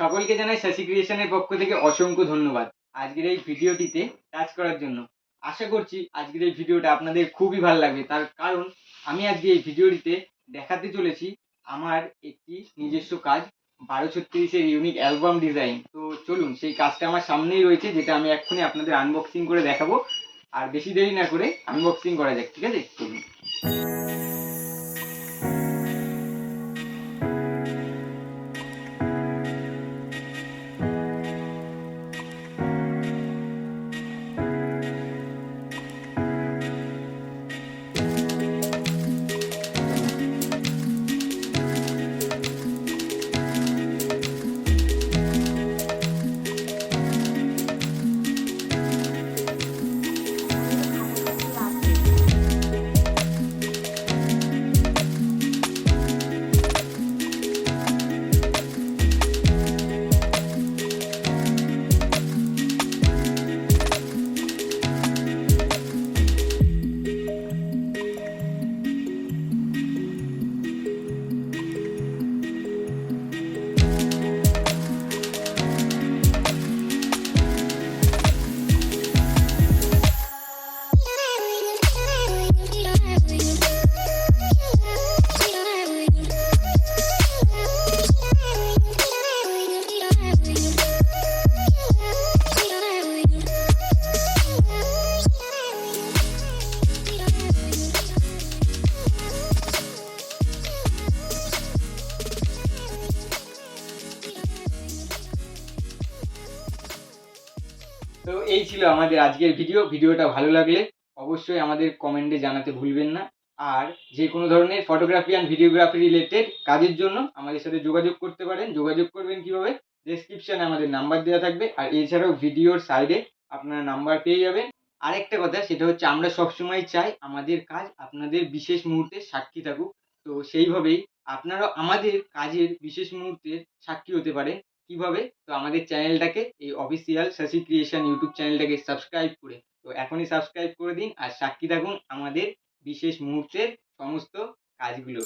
সকলকে জানাই শশী ক্রিয়েশনের পক্ষ থেকে অসংখ্য ধন্যবাদ আজকের এই ভিডিওটিতে কাজ করার জন্য। আশা করছি আজকের এই ভিডিওটা আপনাদের খুবই ভালো লাগবে, তার কারণ আমি আজকে এই ভিডিওটিতে দেখাতে চলেছি আমার একটি নিজস্ব কাজ 1236-এর ইউনিক অ্যালবাম ডিজাইন। তো চলুন, সেই কাজটা আমার সামনেই রয়েছে, যেটা আমি এক্ষুনি আপনাদের আনবক্সিং করে দেখাবো। আর বেশি দেরি না করে আনবক্সিং করা যাক, ঠিক আছে? চলুন। তো এই ছিল আমাদের আজকের ভিডিওটা ভালো লাগলে অবশ্যই আমাদের কমেন্টে জানাতে ভুলবেন না। আর যে কোনো ধরনের ফটোগ্রাফি অ্যান্ড ভিডিওগ্রাফি রিলেটেড কাজের জন্য আমাদের সাথে যোগাযোগ করতে পারেন। যোগাযোগ করবেন কিভাবে? ডেসক্রিপশনে আমাদের নাম্বার দেওয়া থাকবে, আর এছাড়াও ভিডিওর সাইডে আপনারা নাম্বার পেয়ে যাবেন। আরেকটা কথা, সেটা হচ্ছে আমরা সবসময় চাই আমাদের কাজ আপনাদের বিশেষ মুহূর্তের সাক্ষী থাকুক। তো সেইভাবেই আপনারাও আমাদের কাজের বিশেষ মুহূর্তের সাক্ষী হতে পারেন। কিভাবে? তো আমাদের চ্যানেলটাকে, এই অফিসিয়াল শশী ক্রিয়েশন ইউটিউব চ্যানেলটাকে সাবস্ক্রাইব করে, তো এখনই সাবস্ক্রাইব করে দিন আর সাক্ষী থাকুন আমাদের বিশেষ মুহূর্তের সমস্ত কাজগুলো।